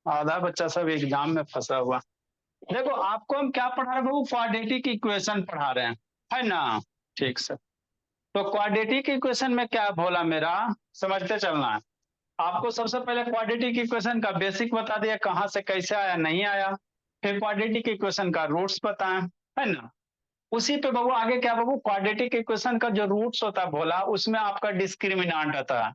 आधा बच्चा सब एग्जाम में फंसा हुआ। देखो आपको हम क्या पढ़ा रहे हैं बाबू, क्वाड्रेटिक इक्वेशन पढ़ा रहे हैं, है ना। ठीक सर। तो क्वाड्रेटिक इक्वेशन में क्या बोला मेरा, समझते चलना है। आपको सबसे पहले क्वाड्रेटिक इक्वेशन का बेसिक बता दिया, कहाँ से कैसे आया नहीं आया। फिर क्वाड्रेटिक इक्वेशन का रूट्स बताएं, है ना। उसी पे बाबू आगे क्या बाबू, क्वाड्रेटिक इक्वेशन का जो रूट्स होता है बोला, उसमें आपका डिस्क्रिमिनांट आता है।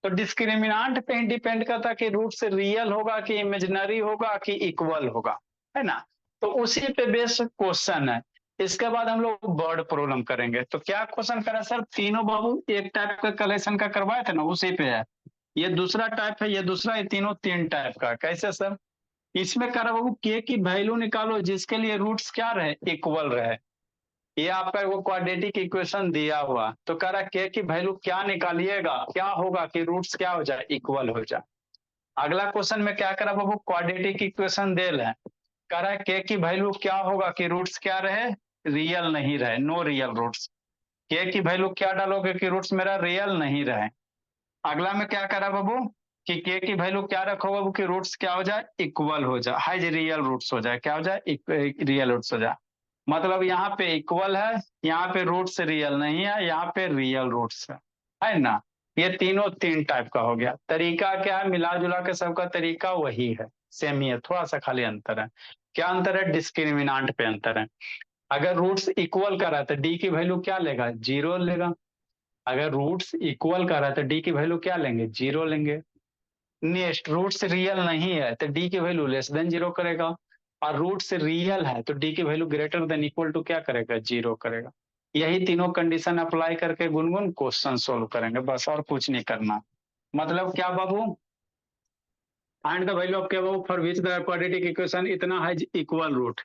तो डिस्क्रिमिनांट पे ही डिपेंड करता है कि रूट से रियल होगा कि इमेजिनरी होगा कि इक्वल होगा, है ना। तो उसी पे बेस्ड क्वेश्चन है। इसके बाद हम लोग वर्ड प्रॉब्लम करेंगे। तो क्या क्वेश्चन करा सर, तीनों बाबू एक टाइप का कलेक्शन का करवाए थे ना, उसी पे है। ये दूसरा टाइप है, ये दूसरा, ये तीनों तीन टाइप का। कैसे सर, इसमें करा बाबू के की वैल्यू निकालो जिसके लिए रूट्स क्या रहे, इक्वल रहे। ये आपका वो क्वाड्रेटिक इक्वेशन दिया हुआ, तो कह रहा के की वैल्यू क्या निकालिएगा, क्या होगा कि रूट्स क्या हो जाए, इक्वल हो जाए। अगला क्वेश्चन में क्या करा बाबू, क्वाड्रेटिक इक्वेशन दे रहे हैं। कह रहा है के की वैल्यू क्या होगा कि रूट्स क्या रहे, रियल नहीं रहे, नो रियल रूट्स। के की वैल्यू क्या डालोगे कि रूट्स मेरा रियल नहीं रहे। अगला में क्या करा बाबू, कि के की वैल्यू क्या रखो बाबू कि रूट्स क्या हो जाए, इक्वल हो जाए, हाई रियल रूट्स हो जाए, क्या हो जाए, रियल रूट्स हो जाए। मतलब यहाँ पे इक्वल है, यहाँ पे रूट्स रियल नहीं है, यहाँ पे रियल रूट्स है ना। ये तीनों तीन टाइप का हो गया। तरीका क्या है, मिला जुला के सबका तरीका वही है, सेम ही है, थोड़ा सा खाली अंतर है। क्या अंतर है, डिस्क्रिमिनांट पे अंतर है। अगर रूट्स इक्वल का रहा तो डी की वैल्यू क्या लेगा, जीरो लेगा। अगर रूट्स इक्वल का रहा तो डी की वैल्यू क्या लेंगे, जीरो लेंगे। नेक्स्ट, रूट्स रियल नहीं है तो डी की वैल्यू लेस देन जीरो करेगा। और रूट्स रियल है तो डी की value greater than equal to क्या करेगा, जीरो करेगा। यही तीनों कंडीशन अप्लाई करके गुनगुन क्वेश्चन सोल्व करेंगे, बस और कुछ नहीं करना। मतलब क्या बाबू, फाइंड द वैल्यू ऑफ क्या बाबू for which the quadratic equation इतना है इक्वल रूट।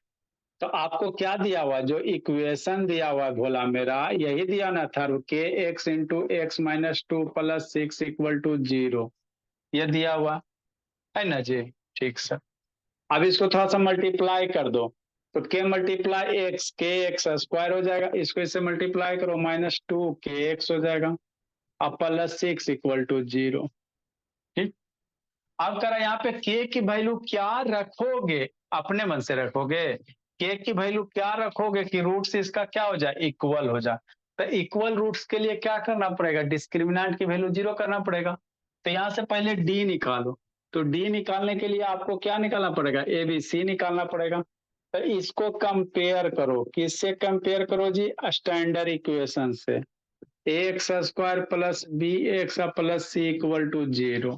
तो आपको क्या दिया हुआ, जो इक्वेशन दिया हुआ भोला मेरा, यही दिया ना था, K X into X minus two plus six equal to zero, ये दिया हुआ है ना जी। ठीक सर। अब इसको थोड़ा सा मल्टीप्लाई कर दो। तो के मल्टीप्लाई एक्स, के एक्स स्क्वायर हो जाएगा, इसको इससे मल्टीप्लाई करो, माइनस टू के एक्स हो जाएगा। अब plus six equal to zero. ठीक। अब करा यहाँ पे के की वैल्यू क्या रखोगे, अपने मन से रखोगे। के की वैल्यू क्या रखोगे कि रूट्स इसका क्या हो जाए, इक्वल हो जाए। तो इक्वल रूट्स के लिए क्या करना पड़ेगा, डिस्क्रिमिनेंट की वैल्यू जीरो करना पड़ेगा। तो यहाँ से पहले डी निकालो। तो डी निकालने के लिए आपको क्या निकालना पड़ेगा, ए बी सी निकालना पड़ेगा। तो इसको कंपेयर करो, किससे कंपेयर करो जी, स्टैंडर्ड इक्वेशन से। X square plus B X plus C equal to zero,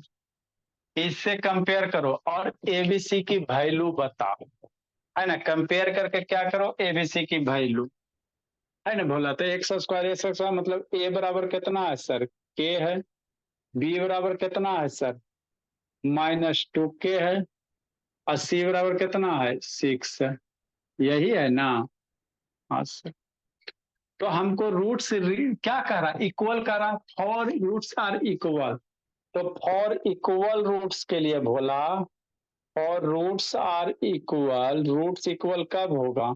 इससे कंपेयर करो और एबीसी की वैल्यू बताओ, है ना। कंपेयर करके क्या करो, एबीसी की वैल्यू, है ना। बोला तो एक्स स्क्वायर मतलब ए बराबर कितना है सर, के है। बी बराबर कितना है सर, माइनस टू के है। और सी बराबर कितना है, सिक्स है। यही है ना। हाँ सर। तो हमको रूट्स क्या कह रहा, इक्वल कह रहा, फॉर रूट्स आर इक्वल। तो फॉर इक्वल रूट्स के लिए बोला, और roots are equal, roots equal कब होगा,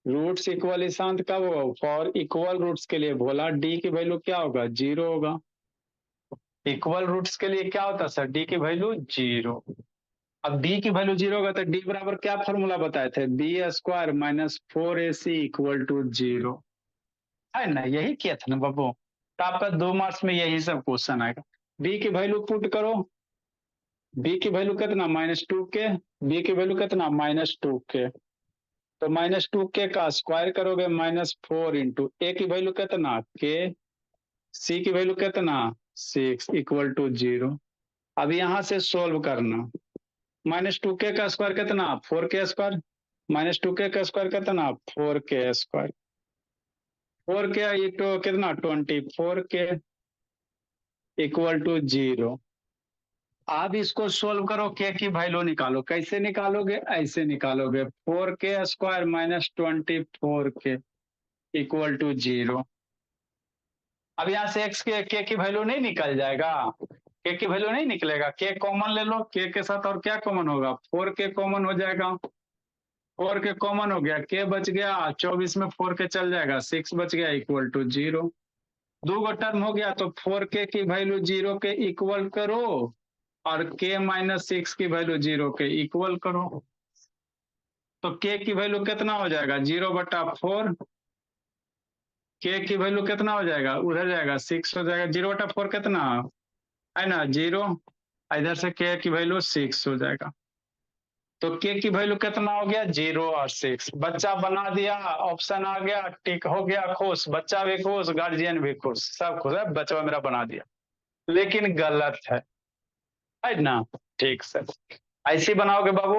रूट्स इक्वल ईशांत कब होगा, फॉर इक्वल रूट्स के लिए बोला डी की वैल्यू क्या होगा, जीरो होगा। इक्वल रूट्स के लिए क्या होता है सर, डी की वैल्यू जीरो। अब डी की वैल्यू जीरो होगा तो डी बराबर क्या फॉर्मूला बताए थे, B square minus four A C equal to zero, है ना। यही किया था ना बाबू। तो आपका 2 मार्क्स में यही सब क्वेश्चन आएगा। बी की वैल्यू पुट करो, बी की वैल्यू कितना, माइनस टू के। बी की वैल्यू कितना, माइनस टू के। तो माइनस टू के का स्क्वायर करोगे, माइनस फोर इंटू ए की वैल्यू कितना, के। सी की वैल्यू कितना, सिक्स इक्वल टू जीरो। अब यहां से सोल्व करना। माइनस टू के का स्क्वायर कितना, फोर के स्क्वायर। माइनस टू के का स्क्वायर कितना, फोर के स्क्वायर। फोर के इंटू कितना, ट्वेंटी फोर के इक्वल टू जीरो। आप इसको सोल्व करो, के की वैल्यू निकालो। कैसे निकालोगे, ऐसे निकालोगे, फोर के स्क्वायर माइनस ट्वेंटी फोर के इक्वल टू जीरो। अब यहाँ से एक्स के की वैल्यू नहीं निकल जाएगा, के की वैल्यू नहीं निकलेगा, के कॉमन ले लो, के साथ और क्या कॉमन होगा, फोर के कॉमन हो जाएगा। फोर के कॉमन हो गया, के बच गया, 24 में फोर के चल जाएगा, सिक्स बच गया इक्वल टू जीरो। दो गो टर्म हो गया तो 4k की वैल्यू 0 के इक्वल करो और k-6 की वैल्यू 0 के इक्वल करो। तो k की वैल्यू कितना हो जाएगा 0/4। k की वैल्यू कितना हो जाएगा उधर जाएगा 6 हो जाएगा। 0/4 कितना है ना 0। इधर से k की वैल्यू 6 हो जाएगा। तो k की वैल्यू कितना हो गया 0 और 6। बच्चा बना दिया, ऑप्शन आ गया, टिक हो गया, खुश, बच्चा भी खुश, गार्जियन भी खुश, सब खुश है, बच्चा मेरा बना दिया। लेकिन गलत है ना। ठीक सर, ऐसे ही बनाओगे बाबू।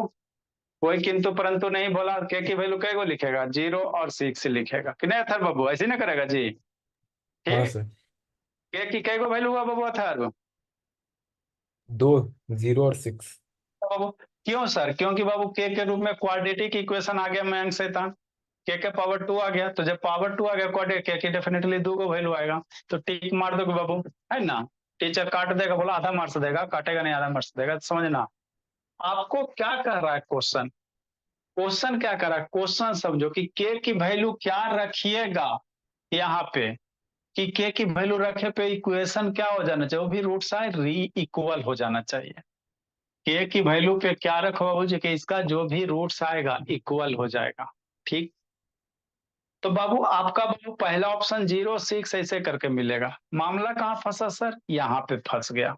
कोई किंतु परंतु नहीं बोला। के की वैल्यू कै गो लिखेगा 0 और 6 लिखेगा कि नहीं अथर बाबू, ऐसे ना करेगा जी। हाँ ठीक। सर। के की कै गो वैल्यू हुआ बाबू अथर दो, 0 और 6। बाबू। क्यों सर, क्योंकि बाबू के रूप में क्वाड्रेटिक इक्वेशन आ गया मयंक शैतान। के पावर 2 आ गया, तो जब पावर 2 आ गया क्वाड्रेटिक के की डेफिनेटली 2 को वैल्यू आएगा। तो टिक मार दोगे बाबू, है ना। टीचर काट देगा, बोला आधा मार्क्स देगा, काटेगा नहीं आधा मार्क्स देगा, तो समझना। आपको क्या कह रहा है क्वेश्चन, क्वेश्चन क्या कर रहा है, क्वेश्चन समझो कि के की वैल्यू क्या रखिएगा यहाँ पे, कि के की वैल्यू रखे पे इक्वेशन क्या हो जाना चाहिए, वो भी रूट साइड री इक्वल हो जाना चाहिए। के की वैल्यू पे क्या रखो बाबू जी कि इसका जो भी रूट्स आएगा इक्वल हो जाएगा। ठीक। तो बाबू आपका बाबू पहला ऑप्शन 0 6 ऐसे करके मिलेगा। मामला कहाँ फंसा सर, यहाँ पे फंस गया।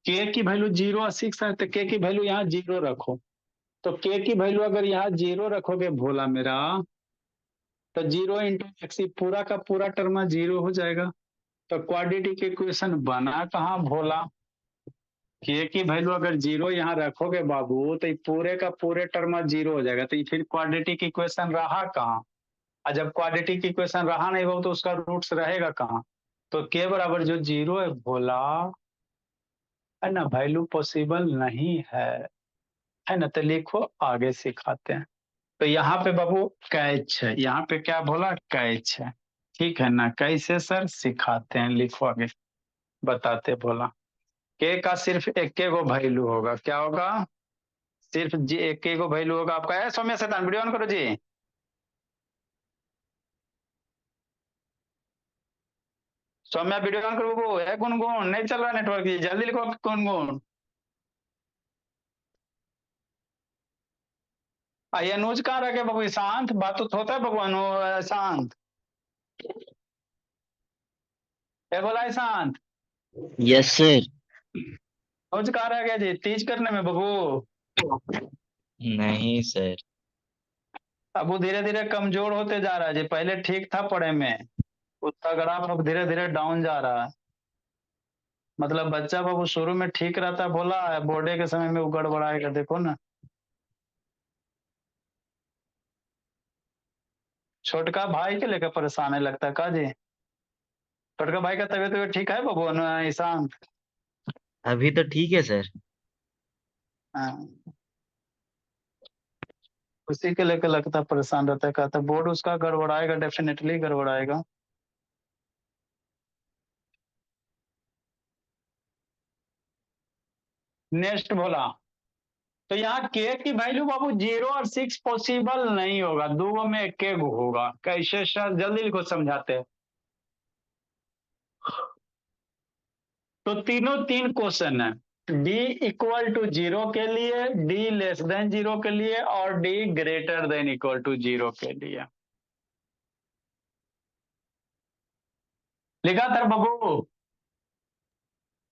के की वैल्यू 0 और 6 है, तो के की वैल्यू यहाँ 0 रखो। तो के की वैल्यू अगर यहाँ 0 रखोगे भोला मेरा, तो 0 × x पूरा का पूरा टर्म 0 हो जाएगा। तो क्वाड्रेटिक इक्वेशन बना कहाँ भोला। के की वैल्यू अगर 0 यहाँ रखोगे बाबू तो पूरे का पूरे टर्म 0 हो जाएगा, तो ये फिर क्वाड्रेटिक इक्वेशन रहा कहाँ। और जब क्वाड्रेटिक इक्वेशन रहा नहीं हो तो उसका रूट्स रहेगा कहाँ। तो के बराबर जो 0 है भोला, है ना, वैल्यू पॉसिबल नहीं है ना। तो लिखो, आगे सिखाते हैं। तो यहाँ पे बाबू कैच है, यहाँ पे क्या बोला कैच है। ठीक है ना, कैसे सर सिखाते हैं, लिखो आगे बताते बोला। के का सिर्फ एक गो वैल्यू होगा, क्या होगा, सिर्फ जी एक गो वैल्यू होगा आपका। है सौम्या शैतान, वीडियो ऑन करो जी। सौम्या वीडियो ऑन करो वो है, गुनगुन नहीं चल रहा नेटवर्क जी, जल्दी लिखो गुनगुन। ये अनुज कहाँ रह गया बाबू, शांत बात तो होता है बाबू शांत। ये बोला है शांत। Yes sir. अनुज कहाँ रह गया जी, तीज करने में बाबू। नहीं सर। अब वो धीरे धीरे कमजोर होते जा रहा है जी, पहले ठीक था पढ़े में, उसका ग्राफ अब धीरे धीरे डाउन जा रहा है। मतलब बच्चा बाबू शुरू में ठीक रहता है, बोला है बोर्डे के समय में वो गड़बड़ाएगा, देखो ना। छोटका भाई के लेकर परेशान है लगता है का जी। छोटका भाई का तबीयत वबीयत ठीक है बाबू ईशान। अभी तो ठीक है सर। हाँ, उसी के लेकर लगता है परेशान रहता है, कहता है बोर्ड उसका गड़बड़ाएगा, डेफिनेटली गड़बड़ाएगा। नेक्स्ट बोला, तो यहाँ के की वैल्यू बाबू 0 और 6 पॉसिबल नहीं होगा, दो में एक गो होगा। कैसे सर, जल्दी लिखो समझाते हैं। तो तीनों तीन क्वेश्चन है, डी इक्वल टू 0 के लिए, डी लेस देन 0 के लिए, और D greater than equal to 0 के लिए। लिखा था बाबू,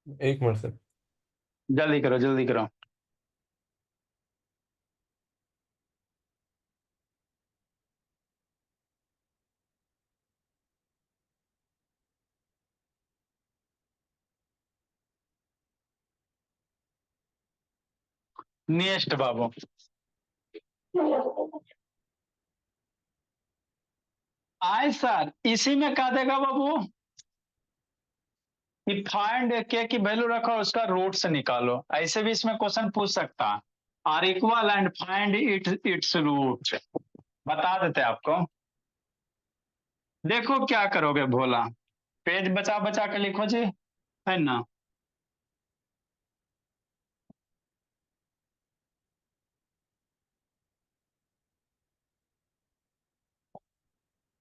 एक मिनट सर। जल्दी करो जल्दी करो। नेक्स्ट बाबू, आए सर इसी में कह देगा बाबू कि फाइंड के की वैल्यू रखो और उसका रूट से निकालो। ऐसे भी इसमें क्वेश्चन पूछ सकता है, are equal and find its root, बता देते आपको। देखो क्या करोगे भोला, पेज बचा बचा के लिखो जी, है ना।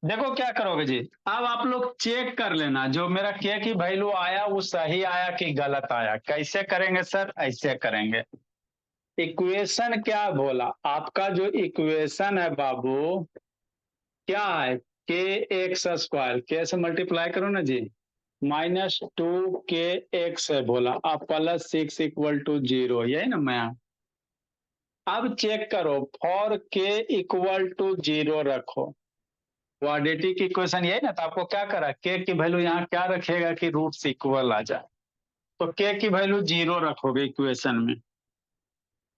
देखो क्या करोगे जी, अब आप लोग चेक कर लेना जो मेरा के की वैल्यू आया वो सही आया कि गलत आया। कैसे करेंगे सर? ऐसे करेंगे। इक्वेशन क्या बोला आपका? जो इक्वेशन है बाबू क्या है? के एक्स स्क्वायर, के से मल्टीप्लाई करो ना जी, -2 के एक्स है बोला, अब +6 इक्वल टू 0, यही ना मैं। अब चेक करो, फॉर के इक्वल टू 0 रखो, क्वाड्रेटिक इक्वेशन यही ना। तो आपको क्या करा, के की वैल्यू यहाँ क्या रखेगा कि रूट्स इक्वल आ जाए। तो के की वैल्यू 0 रखोगे इक्वेशन में,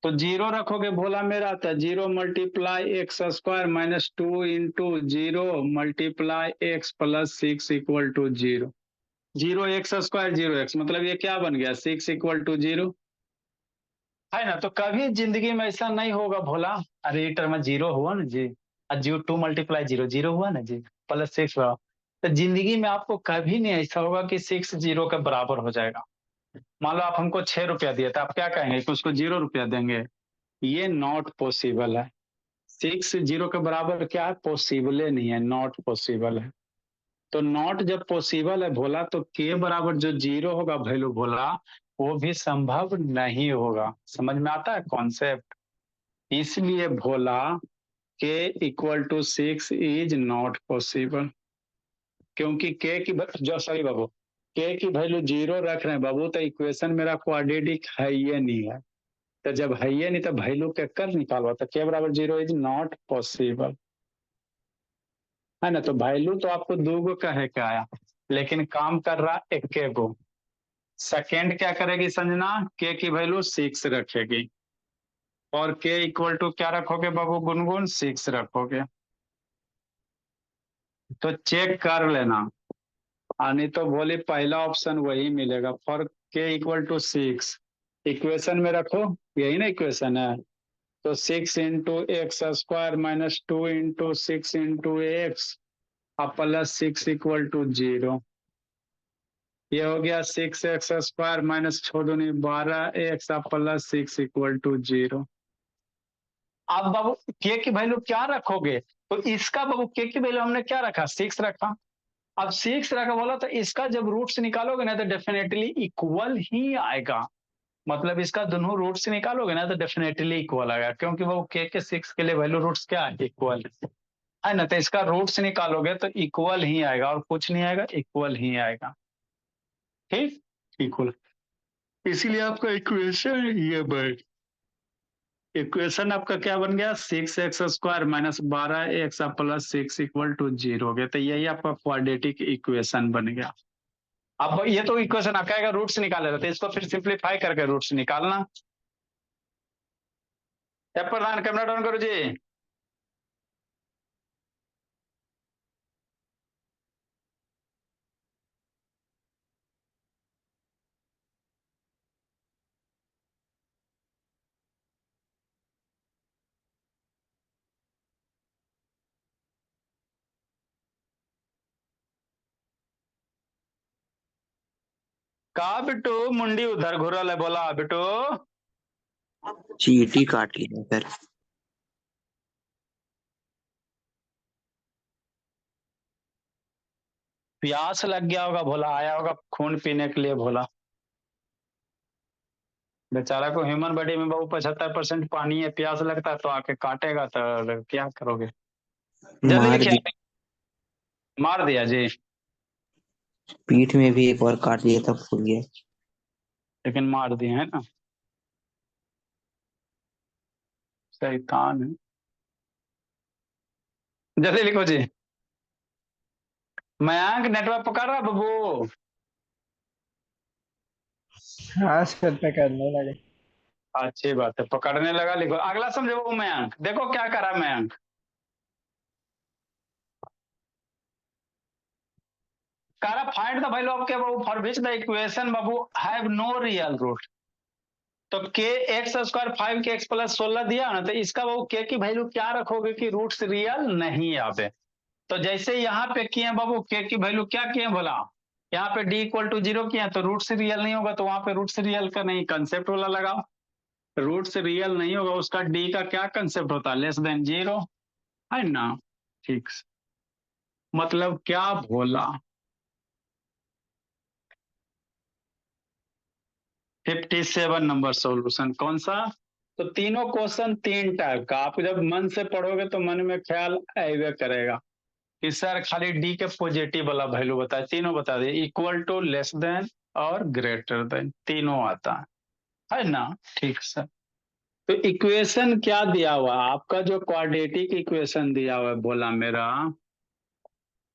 तो 0 रखोगे बोला मेरा, तो 0 multiply X square -2 into 0 multiply X +6 equal to 0। 0 X square 0 X, मतलब ये क्या बन गया, 6 इक्वल टू 0, है ना। तो कभी जिंदगी में ऐसा नहीं होगा भोला, अरे ये टर्म 0 हुआ ना जी, और 2 मल्टीप्लाई 0 0 हुआ ना जी, +6 हुआ। तो जिंदगी में आपको कभी नहीं ऐसा होगा कि 6 0 के बराबर हो जाएगा। मान लो आप हमको 6 रुपया दिए तो आप क्या कहेंगे कि उसको 0 रुपया देंगे? ये नॉट पॉसिबल है। 6 0 के बराबर क्या है? पॉसिबल नहीं है, नॉट पॉसिबल है। तो नॉट जब पॉसिबल है भोला, तो के बराबर जो 0 होगा वैल्यू भोला, वो भी संभव नहीं होगा। समझ में आता है कॉन्सेप्ट? इसलिए भोला K equal to 6 is not possible, क्योंकि के की जो सॉरी बाबू, के की वैल्यू 0 रख रहे हैं बाबू, तो इक्वेशन मेरा क्वाड्रेटिक है ये नहीं है। तो जब है ये नहीं तो वैल्यू के कर निकालो, तो के बराबर 0 इज नॉट पॉसिबल, है ना। तो वैल्यू तो आपको 2 का है क्या आया, लेकिन काम कर रहा एक के को। सेकेंड क्या करेगी संजना, के की वैल्यू 6 रखेगी, और के इक्वल टू क्या रखोगे बाबू गुनगुन, 6 रखोगे। तो चेक कर लेना, नहीं तो बोले पहला ऑप्शन वही मिलेगा, फॉर के इक्वल टू 6 इक्वेशन में रखो, यही ना इक्वेशन है। तो 6 into X square -2 into 6 into x अब +6 इक्वल टू 0। ये हो गया 6x स्क्वायर -6×2 12x अब +6 इक्वल टू 0। अब बाबू के की वैल्यू क्या रखोगे? तो इसका बाबू के की वैल्यू हमने क्या रखा, 6 रखा। अब 6 रखा बोला, तो इसका जब रूट्स निकालोगे ना तो डेफिनेटली इक्वल ही आएगा। मतलब इसका दोनों रूट्स निकालोगे ना तो डेफिनेटली इक्वल आएगा, क्योंकि वो के 6 के लिए वैल्यू रूट्स क्या है, इक्वल है ना। तो इसका रूट्स निकालोगे तो इक्वल ही आएगा, और कुछ नहीं आएगा, इक्वल ही आएगा। ठीक, इक्वल। इसीलिए आपका इक्वेशन ये बन, इक्वेशन आपका क्या बन गया, 6x square -12x +6 equal to 0 हो गया। तो यही आपका क्वाड्रेटिक इक्वेशन बन गया। अब ये तो इक्वेशन आपका आएगा, रूट्स निकाले रहते, इसको फिर सिंप्लीफाई करके रूट्स निकालना। प्रधान कैमरा डाउन करो जी। कहा बिट्टू, मुंडी उधर घुरल है, बोला बिट्टू। चीटी काट लिया सर। प्यास लग गया होगा भोला, आया होगा खून पीने के लिए भोला। बेचारा को ह्यूमन बॉडी में बाबू 75% पानी है, प्यास लगता है तो आके काटेगा, तो क्या करोगे। जल्दी मार दी। लिखिए। मार दिया जी, पीठ में भी एक और काट लिया था, फूल गया। लेकिन मार दिए है ना, शैतान है। जल्दी लिखो जी। मयंक नेटवर्क पकड़ रहा बबू। हाँ सर पकड़ने लगे। अच्छी बात है, पकड़ने लगा, लिखो अगला समझो वो मयंक, देखो क्या करा मयंक। करा find the value of K बाबू फॉर विच द इक्वेशन बाबू हैव नो रियल रूट। तो के एक्स स्क्वायर 5 के x + 16 दिया ना, तो इसका बाबू के की वैल्यू क्या रखोगे कि रूट्स रियल नहीं आवे। तो जैसे यहाँ पे किए बाबू, के की वैल्यू क्या किए बोला, यहाँ पे d इक्वल टू 0 किया, तो रूट्स रियल नहीं होगा, तो वहां पे रूट्स रियल का नहीं, कंसेप्ट वाला लगाओ। रूट्स रियल नहीं होगा, उसका d का क्या कंसेप्ट होता है, लेस देन 0, है ना। ठीक। मतलब क्या भोला। 57 नंबर सॉल्यूशन कौन सा। तो तीनों क्वेश्चन तीन टाइप का, आप जब मन से पढ़ोगे तो मन में ख्याल आएगा करेगा कि सर खाली डी के पॉजिटिव वाला वैल्यू बताए, तीनों बता दे, इक्वल टू, लेस देन और ग्रेटर देन, तीनों आता है ना। ठीक सर। तो इक्वेशन क्या दिया हुआ है? आपका जो क्वाड्रेटिक इक्वेशन दिया हुआ है बोला मेरा,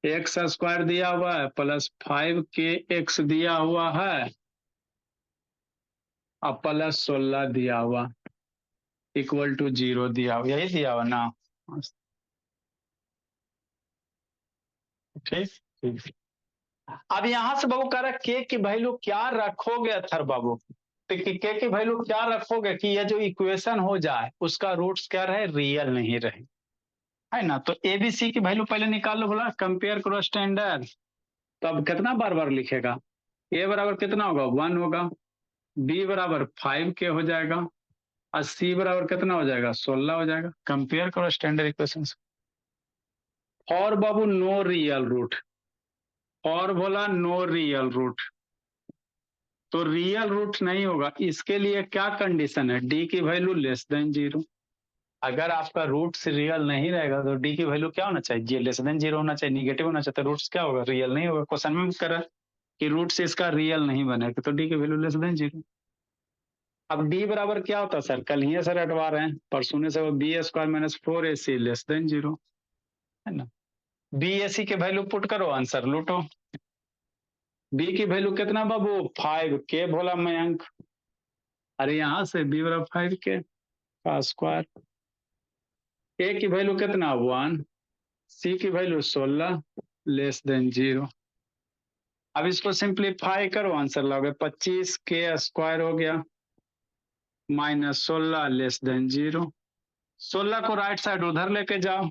एक्स स्क्वायर दिया हुआ है प्लस 5 के एक्स दिया हुआ है और प्लस 16 दिया हुआ, इक्वल टू 0 दिया हुआ, यही दिया हुआ ना। ठीक ठीक। अब यहां से बाबू कह रहा है के की वैल्यू क्या रखोगे अथर बाबू। तो के की वैल्यू क्या रखोगे कि ये जो इक्वेशन हो जाए उसका रूट्स क्या रहे, रियल नहीं रहे, है ना। तो एबीसी की वैल्यू पहले निकाल लो, बोला कंपेयर करो स्टैंडर्ड। तो अब कितना बार बार लिखेगा, ए बराबर कितना होगा 1 होगा, बी बराबर 5 के हो जाएगा और सी बराबर कितना हो जाएगा 16 हो जाएगा। कंपेयर करो स्टैंडर्ड इक्वेशन। और बाबू नो रियल रूट, और बोला नो रियल रूट, तो रियल रूट नहीं होगा। इसके लिए क्या कंडीशन है, डी की वैल्यू लेस देन 0। अगर आपका रूट्स रियल नहीं रहेगा तो डी की वैल्यू क्या होना चाहिए, लेस देन 0 होना चाहिए, निगेटिव होना चाहिए, तो रूट्स क्या होगा, रियल नहीं होगा। क्वेश्चन में करा कि रूट्स इसका रियल नहीं बनेगा तो डी की वैल्यू लेस देन 0। अब डी बराबर क्या होता है सर, कल ही सर हटवा रहे हैं परसों से, वो B square minus 4ac less than 0, है ना। बी ए सी के वैल्यू पुट करो, आंसर लूटो। बी की वैल्यू कितना बाबू 5 के बोला मयंक, अरे यहां से बी बराबर 5 के का स्क्वायर, ए की वैल्यू कितना 1, सी की वैल्यू 16 लेस देन 0। अब इसको सिंप्लीफाई करो, आंसर लोगे 25 के स्क्वायर हो गया माइनस 16 लेस देन 0। 16 को राइट साइड उधर लेके जाओ।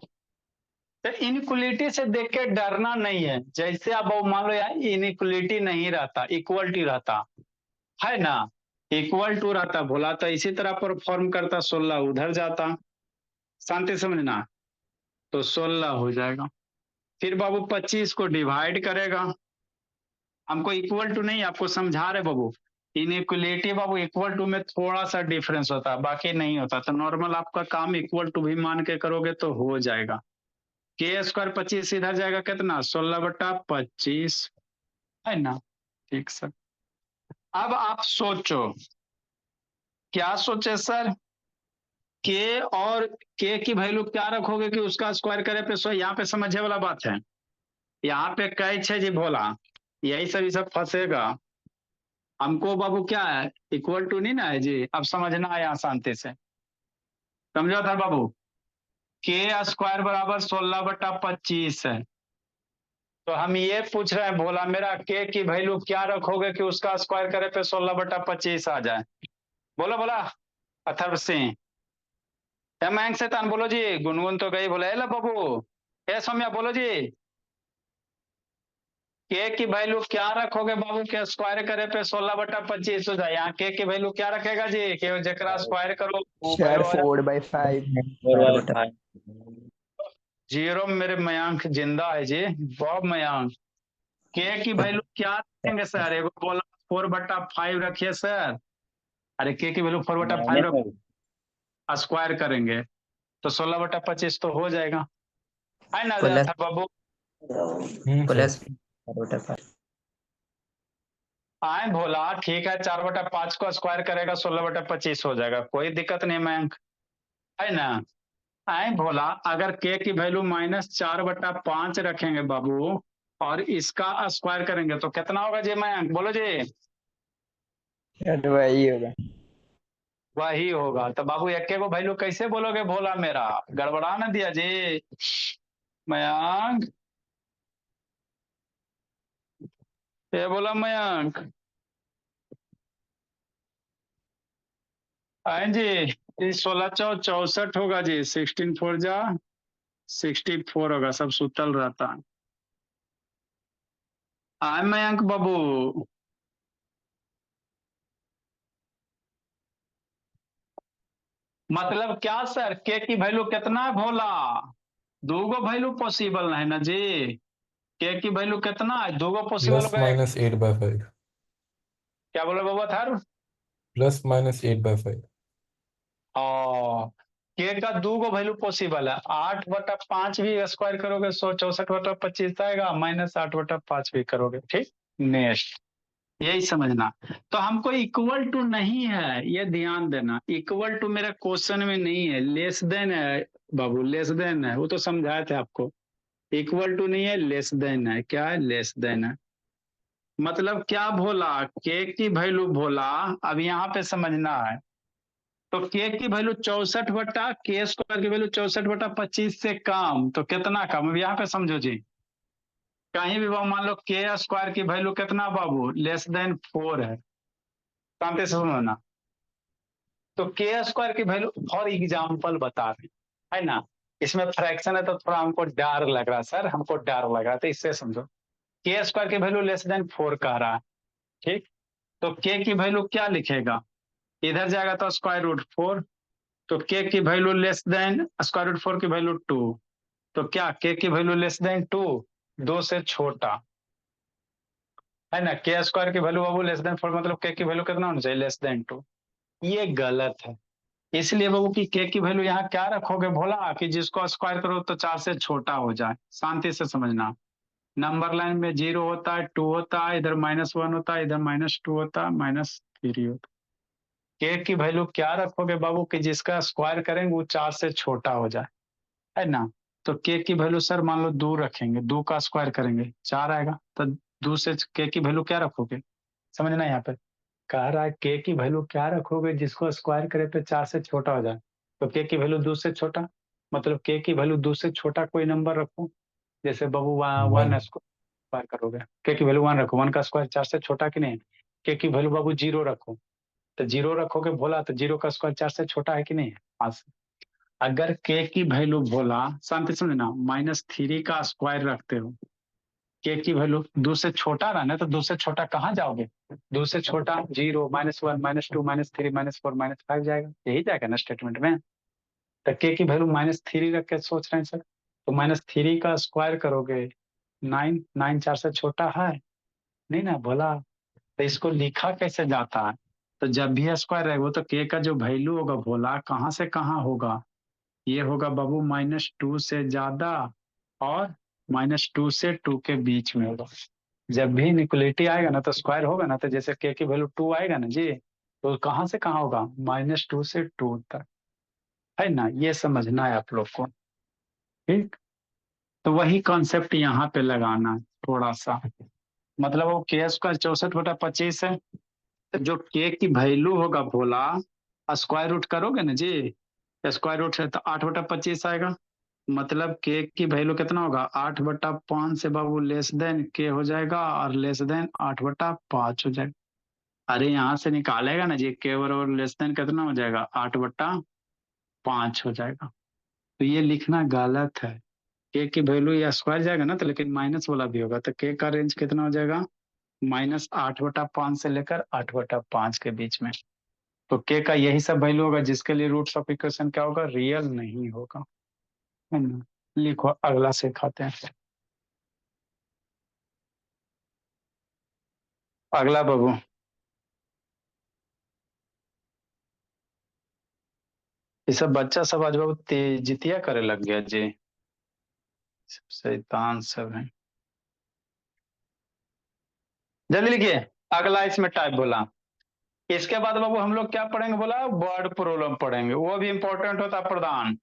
तो इनइक्वलिटी से देख के डरना नहीं है, जैसे आप मान लो यार इनइक्वलिटी नहीं रहता, इक्वलिटी रहता है ना, इक्वल टू रहता भोला तो इसी तरह परफॉर्म करता, 16 उधर जाता, शांति समझना। तो 16 हो जाएगा। फिर बाबू 25 को डिवाइड करेगा, हमको इक्वल टू नहीं आपको समझा रहे बाबू, इनइक्वलिटी बाबू इक्वल टू में थोड़ा सा डिफरेंस होता है बाकी नहीं होता, तो नॉर्मल आपका काम इक्वल टू भी मान के करोगे तो हो जाएगा। के स्क्वायर 25 इधर जाएगा कितना 16/25, है ना। ठीक सर। अब आप सोचो, क्या सोचे सर, के और के की वैल्यू क्या रखोगे कि उसका स्क्वायर करे पे, सो यहाँ पे समझे वाला बात है। यहाँ पे कई छे जी भोला, यही सब फंसेगा। हमको बाबू क्या है, इक्वल टू नहीं ना है जी, अब समझना है यहाँ शांति से, समझो था बाबू। के स्क्वायर बराबर 16/25 है, तो हम ये पूछ रहे हैं भोला मेरा के की वैल्यू क्या रखोगे कि उसका स्क्वायर करे पे 16/25 आ जाए। बोला बोला अथर्व सिंह, मैंग से तान बोलो जी, गुनगुन तो गई, बोला ए बाबू, ए सौम्या बोलो जी, के की वैल्यू क्या रखोगे बाबू के स्क्वायर करे पे 16/25 हो जाए। यहाँ के की वैल्यू क्या रखेगा जी, के जरा स्क्वायर करो वो सर वैल्यू हो जाए 4/5। 4/5। 0। मेरे मयांक जिंदा है जी, बहुत मयांक। के की वैल्यू क्या रखेंगे सर, एगो बोला 4/5 रखिए सर, अरे के की वैल्यू 4/5 रखो, स्क्वायर करेंगे तो 16/25 तो हो जाएगा, है ना प्लस था बाबू। Plus sir 4/5। आए भोला ठीक है, 4/5 को स्क्वायर करेगा 16/25 हो जाएगा, कोई दिक्कत नहीं मयंक, है ना। आए भोला अगर के की वैल्यू -4/5 रखेंगे बाबू और इसका स्क्वायर करेंगे तो कितना होगा जी मयंक, बोलो जी। सर वही होगा। वही होगा। तो बाबू एक को वैल्यू कैसे बोलोगे भोला मेरा, गड़बड़ा ना दिया जी मयंक, ये बोला मयंक, आए जी 16 × 4 = 64 होगा जी, 16 4 जा 64 होगा, सब सुतल रहता है। आए मयंक बाबू, मतलब क्या सर, के की वैल्यू कितना है भोला, दूगो वैल्यू पॉसिबल है ना जी। के की वैल्यू कितना है, दो गो पॉसिबल प्लस हो गया। माइनस 8/5। क्या बोला बाबा था? Plus minus 8/5। और के का दो गो वैल्यू पॉसिबल है, 8/5 भी स्क्वायर करोगे 164/25 आएगा, -8/5 भी करोगे। ठीक, नेक्स्ट यही समझना। तो हमको इक्वल टू नहीं है, ये ध्यान देना, इक्वल टू मेरा क्वेश्चन में नहीं है, लेस देन है बाबू, लेस देन है, वो तो समझाए थे आपको। इक्वल टू नहीं है, लेस देन है। क्या है? लेस देन है। मतलब क्या बोला? के की वैल्यू बोला, अब यहाँ पे समझना है। तो के की वैल्यू 64 के स्क्वायर की वैल्यू 64/25 से कम, तो कितना कम? अब यहाँ पे समझो जी, कहीं भी बाबू मान लो के स्क्वायर की वैल्यू कितना बाबू, <4 है, शांति से सुनो। तो के स्क्वायर की वैल्यू फॉर एग्जाम्पल बता रहे है ना, इसमें फ्रैक्शन है तो थोड़ा हमको डर लग रहा है सर, हमको डर लग रहा है, तो इससे समझो के स्क्वायर की वैल्यू <4 कह रहा है। ठीक, तो के की वैल्यू क्या लिखेगा, इधर जाएगा तो √4, तो के की वैल्यू √4 की वैल्यू 2, तो क्या के की वैल्यू <2, 2 से छोटा है ना। के स्क्वायर की वैल्यू बाबू <4, मतलब के की वैल्यू कितना होना चाहिए, <2। ये गलत है। इसलिए बाबू की के की वैल्यू यहाँ क्या रखोगे, बोला कि जिसको स्क्वायर करो तो 4 से छोटा हो जाए। शांति से समझना, नंबर लाइन में 0 होता है, 2 होता है, इधर -1 होता है, इधर -2 होता है, -3 होता है। के की वैल्यू क्या रखोगे बाबू कि जिसका स्क्वायर करेंगे वो 4 से छोटा हो जाए, है ना। तो के की वैल्यू सर मान लो 2 रखेंगे, 2 का स्क्वायर करेंगे 4 आएगा, तो 2 से के की वैल्यू क्या रखोगे, समझना यहाँ पे। कह रहा है के की वैल्यू क्या रखोगे जिसको स्क्वायर करे तो 4 से छोटा हो जाए, तो के की वैल्यू 2 से छोटा, मतलब के की वैल्यू 2 से छोटा कोई नंबर रखो, जैसे बाबू 1 1। स्क्वायर करोगे, के की वैल्यू 1 रखो, 1 का स्क्वायर 4 से छोटा कि नहीं। के की वैल्यू बाबू 0 रखो, तो 0 रखोगे बोला, तो 0 का स्क्वायर 4 से छोटा है कि नहीं है। हाँ सर। अगर के की वैल्यू बोला, शांति समझना, -3 का स्क्वायर रखते हो, के की वैल्यू 2 से छोटा रहना, तो 2 से छोटा कहाँ जाओगे, 2 से छोटा 0, -1, -2, -3, -4, -5 जाएगा, यही जाएगा ना स्टेटमेंट में। तो के की वैल्यू -3 रख के सोच रहे हैं सर, तो -3 का स्क्वायर करोगे 9, 9 4 से छोटा है नहीं ना बोला। तो इसको लिखा कैसे जाता है, तो जब भी स्क्वायर रहेगा वो तो के का जो वैल्यू होगा बोला कहाँ से कहाँ होगा, ये होगा बाबू -2 से ज्यादा और -2 से 2 के बीच में होगा। जब भी इनइक्वलिटी आएगा ना तो स्क्वायर होगा ना, तो जैसे के की वैल्यू 2 आएगा ना जी, तो कहाँ से कहाँ होगा, -2 से 2 तक, है ना। ये समझना है आप लोग को। ठीक, तो वही कॉन्सेप्ट यहाँ पे लगाना है थोड़ा सा। मतलब वो के स्क्वायर 64/25 है, तो जो के की वैल्यू होगा बोला, स्क्वायर रूट करोगे ना जी, स्क्वायर रूट है तो 8/25 आएगा, मतलब के की वैल्यू कितना होगा, 8/5 से बाबू लेस देन के हो जाएगा, और लेस देन 8/5 हो जाएगा। अरे यहाँ से निकालेगा ना जी, के और लेस देन कितना हो जाएगा, 8/5 हो जाएगा। तो ये लिखना गलत है, के की वैल्यू या स्क्वायर जाएगा ना तो, लेकिन माइनस वाला भी होगा, तो के का रेंज कितना हो जाएगा, -8/5 से लेकर 8/5 के बीच में। तो के का यही सब वैल्यू होगा जिसके लिए रूट्स ऑफ इक्वेशन क्या होगा, रियल नहीं होगा, है ना। लिखो अगला सिखाते हैं। अगला बाबू, ये सब बच्चा सब आज बहुत तेजितिया करे लग गया जी, शैतान सब है। जल्दी लिखिए, अगला इसमें टाइप बोला। इसके बाद बाबू हम लोग क्या पढ़ेंगे बोला, वर्ड प्रॉब्लम पढ़ेंगे, वो भी इंपॉर्टेंट होता है प्रधान।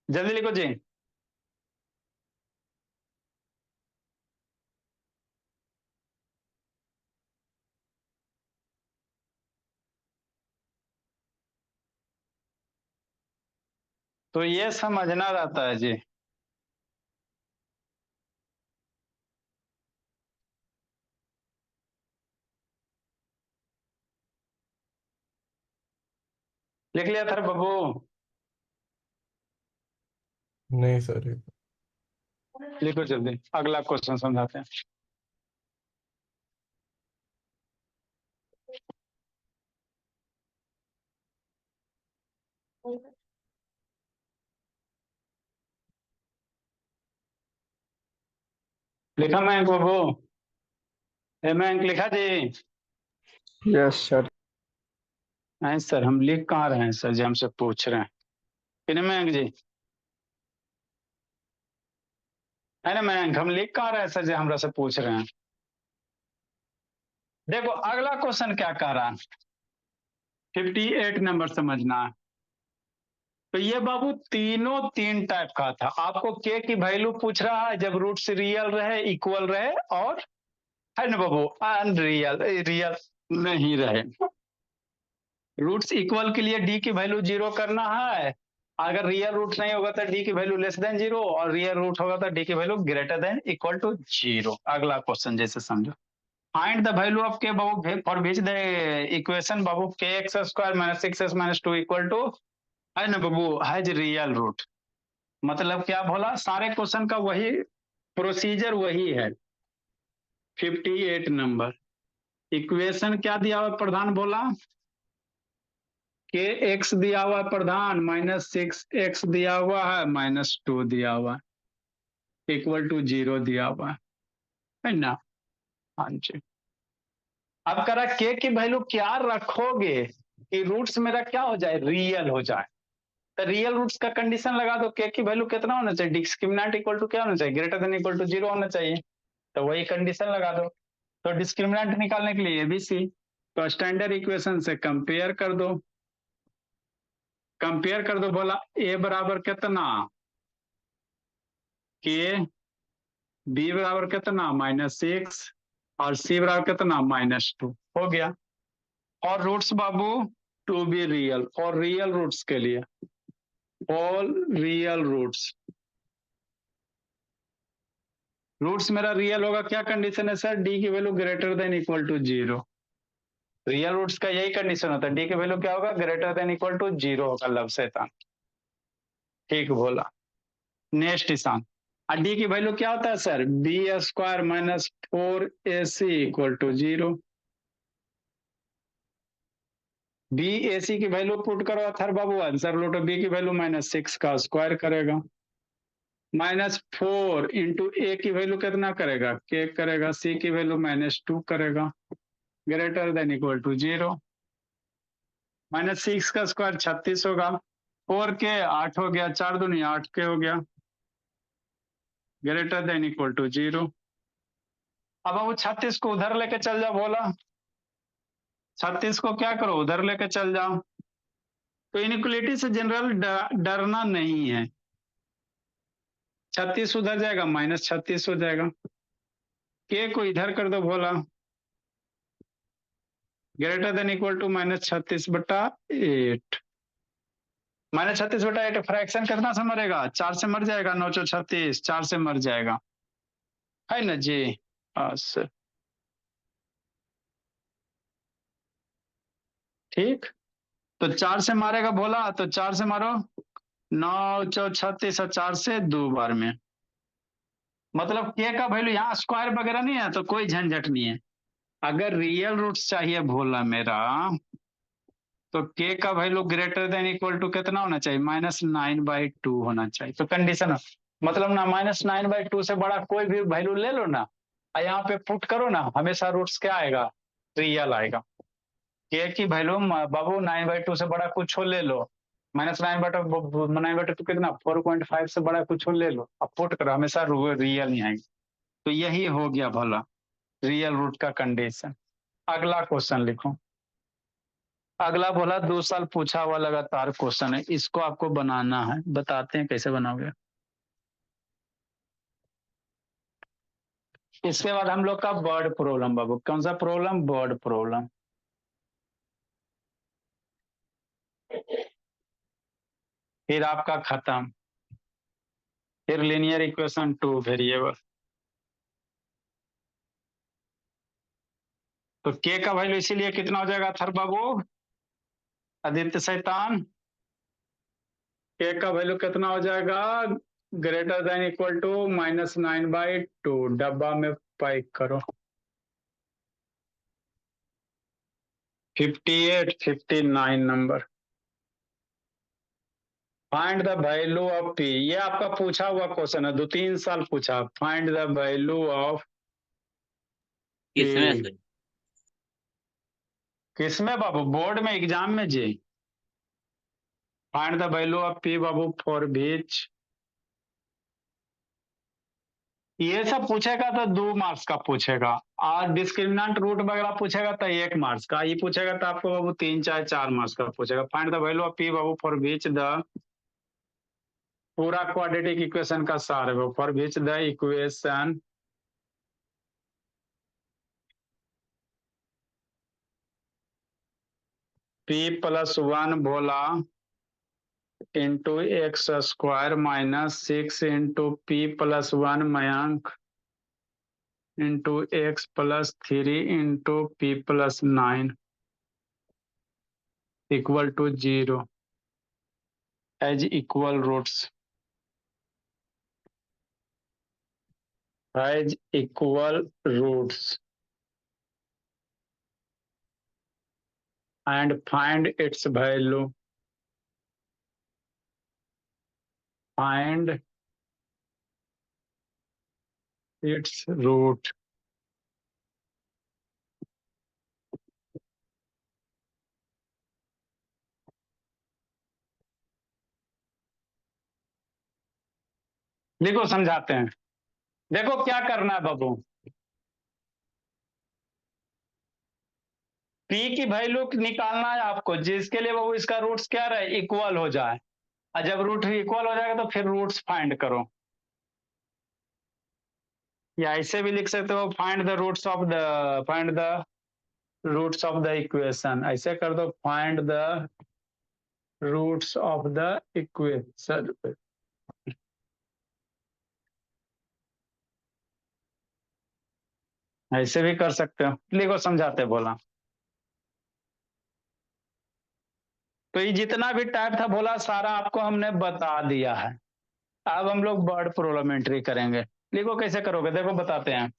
जल्दी लिखो जी। तो ये समझना रहता है जी। लिख लिया था बाबू? नहीं सर। लिखो जल्दी, अगला क्वेश्चन समझाते हैं। लिखा मैं बाबू, मैं लिखा जी। Yes sir. नहीं सर, हम लिख कहाँ रहे हैं सर जी, हमसे पूछ रहे हैं। किन मयंक जी, है ना मयंक, हम लिख कहाँ रहे हैं सर जी, हमरा से पूछ रहे हैं। देखो अगला क्वेश्चन क्या कह रहा है, 58 नंबर समझना है। तो ये बाबू तीनों तीन टाइप का था। आपको के की वैल्यू पूछ रहा है जब रूट्स रियल रहे, इक्वल रहे, और है ना बाबू अनरियल रियल नहीं रहे। रूट्स इक्वल के लिए डी की वैल्यू 0 करना है, अगर रियल रूट नहीं होगा तो डी की वैल्यू लेस देन 0, और रियल रूट होगा तो डी की value greater than equal to 0। अगला क्वेश्चन जैसे समझो, find the value of K बाबू फॉर विच द इक्वेशन बाबू K X square minus 6x minus 2 equal to, है ना बाबू, हैज रियल रूट। मतलब क्या बोला, सारे क्वेश्चन का वही प्रोसीजर वही है। 58 नंबर इक्वेशन क्या दिया हुआ प्रधान बोला, के एक्स दिया हुआ है प्रधान, माइनस 6x दिया हुआ है, माइनस 2 दिया हुआ है, इक्वल टू 0 दिया हुआ है ना। हाँ जी, अब करा के की वैल्यू क्या रखोगे कि रूट्स मेरा क्या हो जाए, रियल हो जाए। तो रियल रूट्स का कंडीशन लगा दो, के की वैल्यू कितना होना चाहिए, डिस्क्रिमिनेंट इक्वल टू क्या होना चाहिए, ग्रेटर देन इक्वल टू 0 होना चाहिए। तो वही कंडीशन लगा दो। तो डिस्क्रिमिनेंट निकालने के लिए एबीसी, तो स्टैंडर्ड इक्वेशन से कंपेयर कर दो, कंपेयर कर दो, बोला ए बराबर कितना, के, बी बराबर कितना -6, और सी बराबर कितना -2, हो गया। और रूट्स बाबू टू बी रियल, और रियल रूट्स के लिए ऑल रियल रूट्स, रूट्स मेरा रियल होगा, क्या कंडीशन है सर, डी की value greater than equal to 0। Real roots का यही कंडीशन होता है, डी की वैल्यू क्या होगा, ग्रेटर देन इक्वल टू 0 होगा। लब शैतान ठीक बोला। नेक्स्ट ईशान, डी की वैल्यू क्या होता है sir, B square minus 4ac equal to 0। B A C की वैल्यू पुट करो अथर बाबू, आंसर लो तो बी की वैल्यू -6 का स्क्वायर करेगा, -4 इंटू ए की वैल्यू कितना करेगा, के करेगा, सी की वैल्यू -2 करेगा, ग्रेटर देन इक्वल टू 0। -6 का स्क्वायर 36 होगा, 4 के 8 हो गया, 4 दूनी 8 के हो गया, ग्रेटर देन इक्वल टू 0। अब वो 36 को उधर लेके चल जाओ, बोला 36 को क्या करो, उधर लेके चल जाओ। तो इनइक्वलिटी से जनरल डरना नहीं है। 36 उधर जाएगा, -36 हो जाएगा, के को इधर कर दो, बोला greater than equal to -36/8। -36/8 fraction कितना से मरेगा, 4 से मर जाएगा, 9 चौ 36, 4 से मर जाएगा, है ना जी। अच्छा ठीक, तो 4 से मारेगा बोला, तो 4 से मारो, 9 चौ 36 और 4 से 2 बार में, मतलब के का वैल्यू यहाँ स्क्वायर वगैरह नहीं है तो कोई झंझट नहीं है। अगर रियल रूट्स चाहिए भोला मेरा, तो के का value greater than equal to कितना होना चाहिए, -9/2 होना चाहिए। तो कंडीशन मतलब ना, -9/2 से बड़ा कोई भी वैल्यू ले लो ना, और यहाँ पे पुट करो ना, हमेशा रूट्स क्या आएगा, रियल आएगा। के की वैल्यू बाबू 9/2 से बड़ा कुछ हो ले लो, -9/2 कितना, 4.5 से बड़ा कुछ हो ले लो, अब पुट करो, हमेशा रियल ही आएगी। तो यही हो गया भला रियल रूट का कंडीशन। अगला क्वेश्चन लिखो। अगला बोला 2 साल पूछा हुआ लगातार क्वेश्चन है, इसको आपको बनाना है, बताते हैं कैसे बनाओगे। इसके बाद हम लोग का वर्ड प्रॉब्लम बाबू, कौन सा प्रॉब्लम, वर्ड प्रॉब्लम। फिर आपका खत्म, फिर लीनियर इक्वेशन 2 वेरिएबल। तो के का वैल्यू इसीलिए कितना हो जाएगा थर बाबू, आदित्य शैतान, के का वैल्यू कितना हो जाएगा, ग्रेटर देन इक्वल टू -9/2, डब्बा में पैक करो। 58 59 नंबर। Find the value of P, ये आपका पूछा हुआ क्वेश्चन है, 2-3 साल पूछा। फाइंड द वैल्यू ऑफ किसमें पी, से? किसमें बाबू? बोर्ड में, एग्जाम में जी। Find the value of P बाबू फॉर विच, ये सब पूछेगा तो 2 मार्क्स का पूछेगा, और डिस्क्रिमिनेंट रूट वगैरह पूछेगा तो 1 मार्क्स का, ये पूछेगा तो आपको बाबू 3 चाहे 4 मार्क्स का पूछेगा। Find the value of P बाबू फॉर विच द, पूरा क्वाड्रेटिक इक्वेशन का सार है, for which the equation p+1 बोला into X square -6 into p+1 मयंक into x+3 into p+9 equal to 0 as equal roots, as equal roots and find its value, find its root। देखो समझाते हैं, देखो क्या करना है बाबू, p की वैल्यू निकालना है आपको, जिसके लिए बाबू इसका रूट्स क्या रहे, इक्वल हो जाए, और जब रूट इक्वल हो जाएगा तो फिर रूट्स फाइंड करो, या ऐसे भी लिख सकते हो, find the roots of the, find the roots of the equation, ऐसे कर दो, find the roots of the equation, ऐसे भी कर सकते हो। लिखो समझाते बोला, तो ये जितना भी टाइप था बोला सारा आपको हमने बता दिया है। अब हम लोग वर्ड प्रोग्रामेट्री करेंगे। लिखो कैसे करोगे, देखो बताते हैं।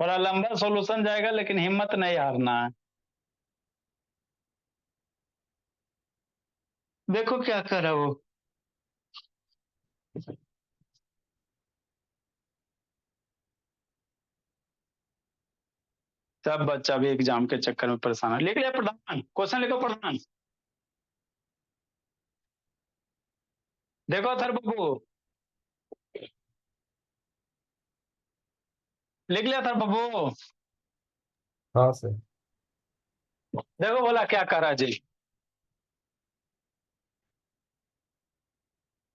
थोड़ा लंबा सॉल्यूशन जाएगा लेकिन हिम्मत नहीं हारना है। देखो क्या करा वो, सब बच्चा भी एग्जाम के चक्कर में परेशान है। लिख लिया प्रधान, क्वेश्चन लिखो प्रधान। देखो थर बाबू, लिख लिया थर बाबू। हाँ सर। देखो बोला क्या करा जी,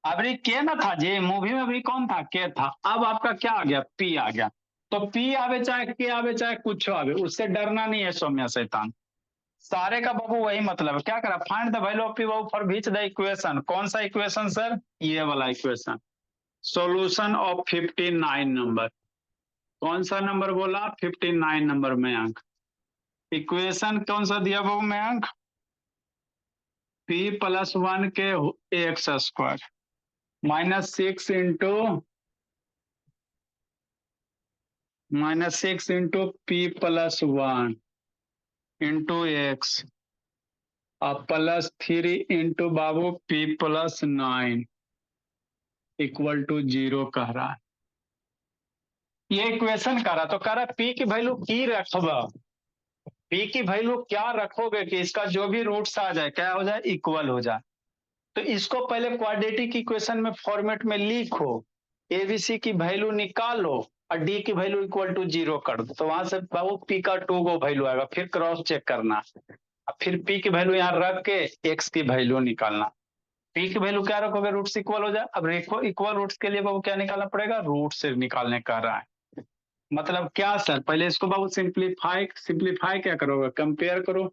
अभी के ना था जी, मूवी में भी कौन था, के था। अब आपका क्या आ गया, पी आ गया। तो पी आवे चाहे के आवे चाहे कुछ आवे, उससे डरना नहीं है सौम्या शैतान। सारे का बाबू वही मतलब है। क्या करा, find the value of P बाबू फॉर विच द इक्वेशन, कौन सा इक्वेशन सर, ये वाला इक्वेशन, सॉल्यूशन ऑफ 59 नंबर। कौन सा नंबर बोला, 59 नंबर में अंक। इक्वेशन कौन सा दिया बाबू में अंक, p+1 के X square -6 into p+1 into x और +3 into Babu p+9 equal to 0 कह रहा है। ये इक्वेशन कह रहा, तो कह रहा p की वैल्यू की रखोगा, p की वैल्यू क्या रखोगे कि इसका जो भी रूट्स आ जाए क्या हो जाए, इक्वल हो जाए। तो इसको पहले क्वाड्रेटिक इक्वेशन में फॉर्मेट में लिखो, एबीसी की वैल्यू निकालो और डी की वैल्यू इक्वल टू 0 कर दो, तो वहां से बाबू पी का 2 गो वैल्यू आएगा, फिर क्रॉस चेक करना, फिर पी की वैल्यू यहाँ रख के एक्स की वैल्यू निकालना। पी की वैल्यू क्या रखोगे, रूट्स इक्वल हो जाए। अब देखो इक्वल रूट्स के लिए बाबू क्या निकालना पड़ेगा, रूट से निकालने का रहा है। मतलब क्या सर, पहले इसको बाबू सिंप्लीफाई, सिंप्लीफाई क्या करोगे, कंपेयर करो,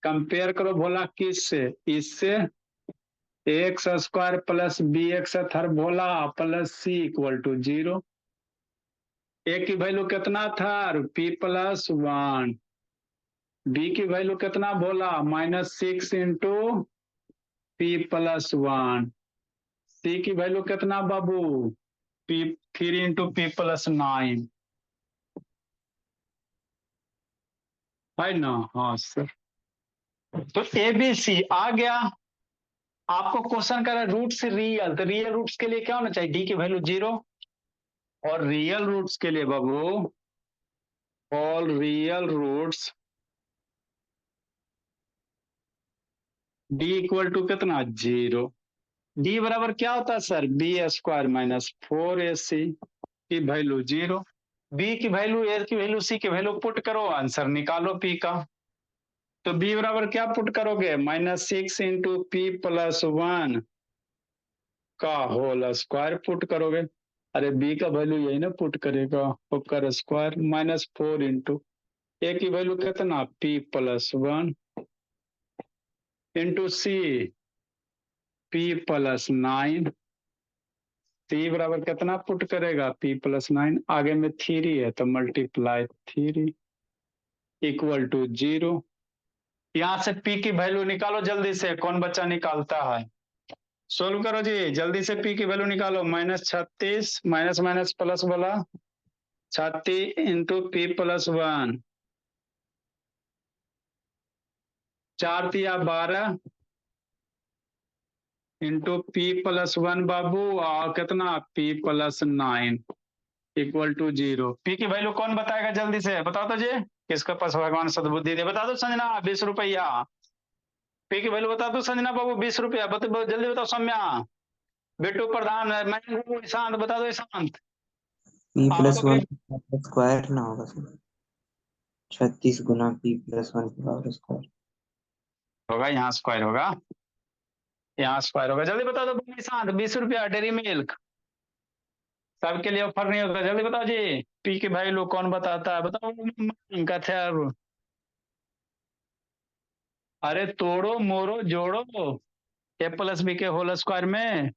कंपेयर करो बोला किससे, इससे x square plus B x थर बोला plus C equal to 0। A की वैल्यू कितना था, p+1, बी की वैल्यू कितना बोला -6 इंटू p+1, सी की वैल्यू कितना बाबू p3 इंटू p+9 है ना। हाँ सर, तो ए बी सी आ गया। आपको क्वेश्चन कर रहा है रूट से रियल, तो रियल रूट्स के लिए क्या होना चाहिए, डी की वैल्यू 0, और रियल रूट्स के लिए बाबू all real roots D equal to कितना 0। डी बराबर क्या होता है sir, B square minus 4ac की वैल्यू 0। बी की वैल्यू, ए की वैल्यू, सी की वैल्यू पुट करो, आंसर निकालो पी का। तो बी बराबर क्या पुट करोगे, -6 इंटू पी प्लस 1 का होल स्क्वायर पुट करोगे। अरे बी का वैल्यू यही ना पुट करेगा, उसका स्क्वायर -4 इंटू ए की वैल्यू कितना p plus 1 into c p plus 9, c बराबर कितना पुट करेगा पी प्लस 9, आगे में 3 है तो मल्टीप्लाई 3 इक्वल टू 0। यहां से पी की वैल्यू निकालो जल्दी से, कौन बच्चा निकालता है, सोल्व करो जी जल्दी से, पी की वैल्यू निकालो, -36 माइनस माइनस प्लस वाला 36 इंटू पी प्लस 1, 4 तिया 12 इंटू पी प्लस 1 बाबू, और कितना p plus 9 equal to 0। P की वैल्यू कौन बताएगा जल्दी से, बताओ तो जी, किसके पास भगवान सद्बुद्धि दे, बता दो संजना, 20 रुपया। पी की वैल्यू बता दो संजना बाबू, 20 रुपया, जल्दी बताओ सौम्या, बिट्टू प्रधान, मैं ईशांत, बता दो ईशांत। पी हाँ प्लस बोलो वन भाई। स्क्वायर ना होगा सर, 36 गुना पी प्लस 1 की पावर स्क्वायर। होगा यहाँ स्क्वायर होगा, यहाँ स्क्वायर होगा, जल्दी बता दो ईशांत। 20 रुपया डेरी मिल्क, सबके लिए ऑफर नहीं होगा, जल्दी बताओ जी। पी की वैल्यू कौन बताता है, बताओ इनका थे। अरे तोड़ो मोड़ो जोड़ो, ए प्लस बी के होल स्क्वायर में,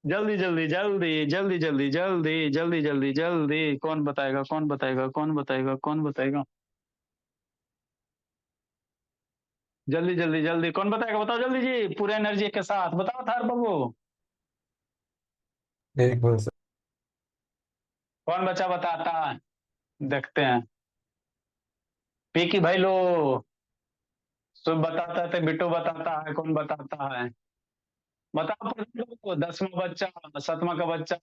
जल्दी जल्दी जल्दी जल्दी जल्दी जल्दी जल्दी जल्दी जल्दी, कौन बताएगा कौन बताएगा कौन बताएगा कौन बताएगा, जल्दी जल्दी जल्दी कौन बताएगा, बताओ जल्दी जी, पूरे एनर्जी के साथ बताओ थार बाबू, एक मिनट सर। कौन बच्चा बताता है, देखते हैं। पी की वैल्यू शुभ बताता है तो बिट्टू बताता है, कौन बताता है, बताओ। 10वां बच्चा, 7वां का बच्चा,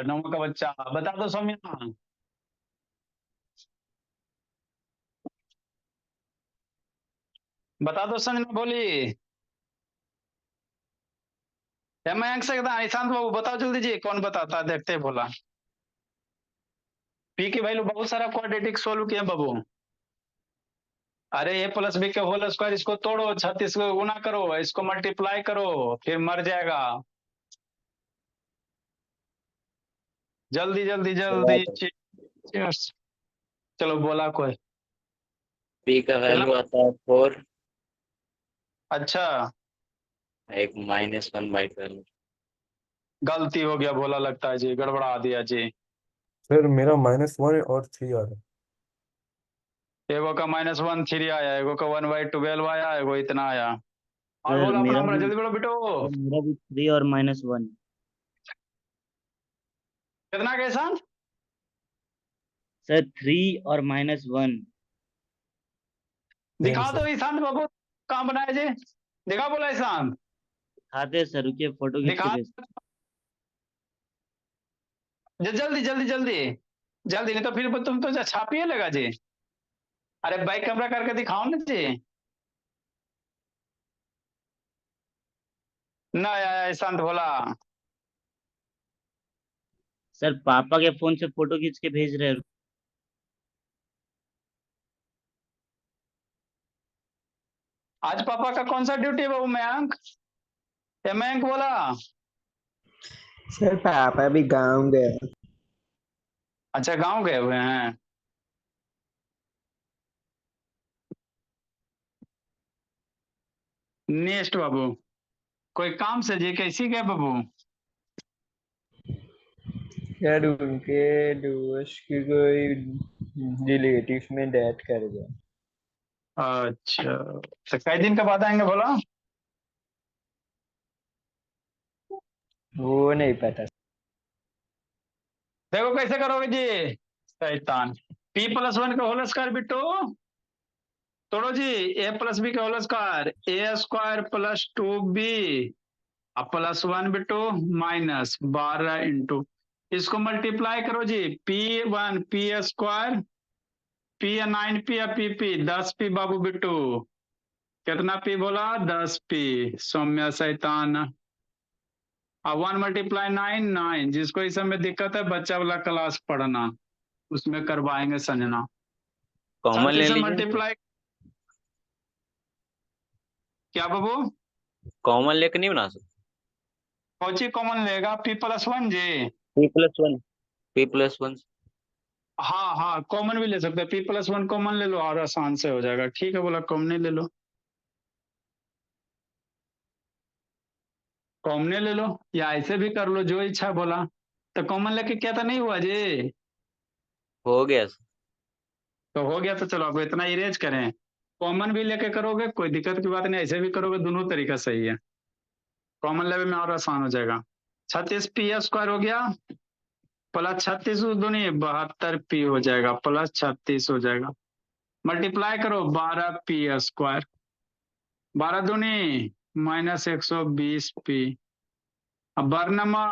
9वां का बच्चा, बता दो सौम्या, बता दो संजना बोली। मयंक से ईशांत बाबू बताओ जल्दी जी, कौन बताता है, देखते हैं बोला। पी की वैल्यू बहुत सारा क्वाड्रेटिक सोल्व किया बाबू। अरे ए प्लस बी के होल स्क्वायर, इसको तोड़ो, 36 को गुना करो, इसको मल्टीप्लाई करो, फिर मर जाएगा, जल्दी जल्दी जल्दी। Cheers। चलो बोला कोई, पी का कितना, वैल्यू आता है 4, अच्छा एक -1/12। गलती हो गया बोला लगता है जी, गड़बड़ा दिया जी। सर मेरा -1 और 3 आ रहा है। एगो का -1 3 आया, एगो का 1/12 आया, एगो इतना आया, और सर बोलो अपना मेरा अपना, भी जल्दी बोलो बेटो। सर मेरा भी 3 और -1। कितना कैसा, सर 3 और -1। सेम दिखा दो सर। ईशांत बाबू, कहाँ बनाया जी, दिखा बोला ईशांत, खाते हैं सर, रुकिए फोटो खींच के दिखा, भेज। जल्दी जल्दी जल्दी जल्दी, नहीं तो फिर तुम तो छापिए लगा जी। अरे बैक कैमरा करके दिखाओ ना जी, ना आया ईशांत बोला। सर पापा के फोन से फोटो खींच के भेज रहे हैं। आज पापा का कौन सा ड्यूटी है बाबू, मयंक, ये मयंक बोला। सर पापा भी गाँव गए। अच्छा गांव गए हुए हैं, नेक्स्ट बाबू, कोई काम से जी, कैसी गए बाबू, यार उनके दोस्त की कोई रिलेटिव में डेथ कर गया। अच्छा तो कई दिन के बाद आएंगे बोला, वो नहीं पता। देखो कैसे करोगे जी, शैतान, p प्लस वन का होल स्क्वायर बिट्टू तोड़ो जी, a प्लस बी का होल स्क्वायर ए स्क्वायर प्लस 2b अब plus one Bittu minus 12 into इसको मल्टीप्लाई करो जी, p1 p square p 9p या p 10p बाबू बिट्टू कितना p बोला 10p सौम्या शैतान अब 1 मल्टीप्लाई 9 9 जिसको इस समय दिक्कत है बच्चा वाला क्लास पढ़ना उसमें करवाएंगे संजना कॉमन ले 36 से लीजिए, मल्टीप्लाई क्या बाबू कॉमन लेके नहीं बना सकते। कौची कॉमन लेगा p प्लस वन जी p+1 p+1 हाँ हाँ कॉमन भी ले सकते हैं p प्लस वन कॉमन ले लो और आसान से हो जाएगा ठीक है बोला कॉमन ले लो कॉमन ले लो या ऐसे भी कर लो जो इच्छा बोला तो कॉमन लेके क्या था नहीं हुआ जी हो गया। तो हो गया तो चलो अब इतना इरेज करें कॉमन भी लेके करोगे कोई दिक्कत की बात नहीं ऐसे भी करोगे दोनों तरीका सही है कॉमन लेवल में और आसान हो जाएगा 36p स्क्वायर हो गया प्लस 36 दूनी 72p हो जाएगा प्लस 36 हो जाएगा मल्टीप्लाई करो 12p स्क्वायर 12 दूनी माइनस 120p अब बरनमा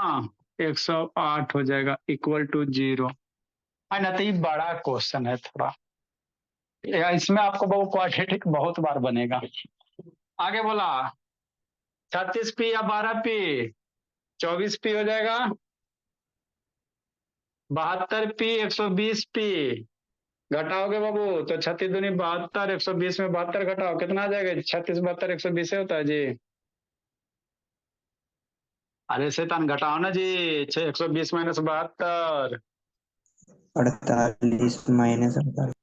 108 हो जाएगा इक्वल टू 0 है ना तो ये बड़ा क्वेश्चन है थोड़ा इसमें आपको वो क्वाड्रेटिक बहुत बार बनेगा आगे बोला 36p या 12p 24p हो जाएगा 72p 120p घटाओगे बाबू तो 36 दूनी 72 120 में 72 घटाओ कितना आ जाएगा 36 72 120 से होता है जी अरे शैतान घटाओ ना जी 120 माइनस 72 48 माइनस 48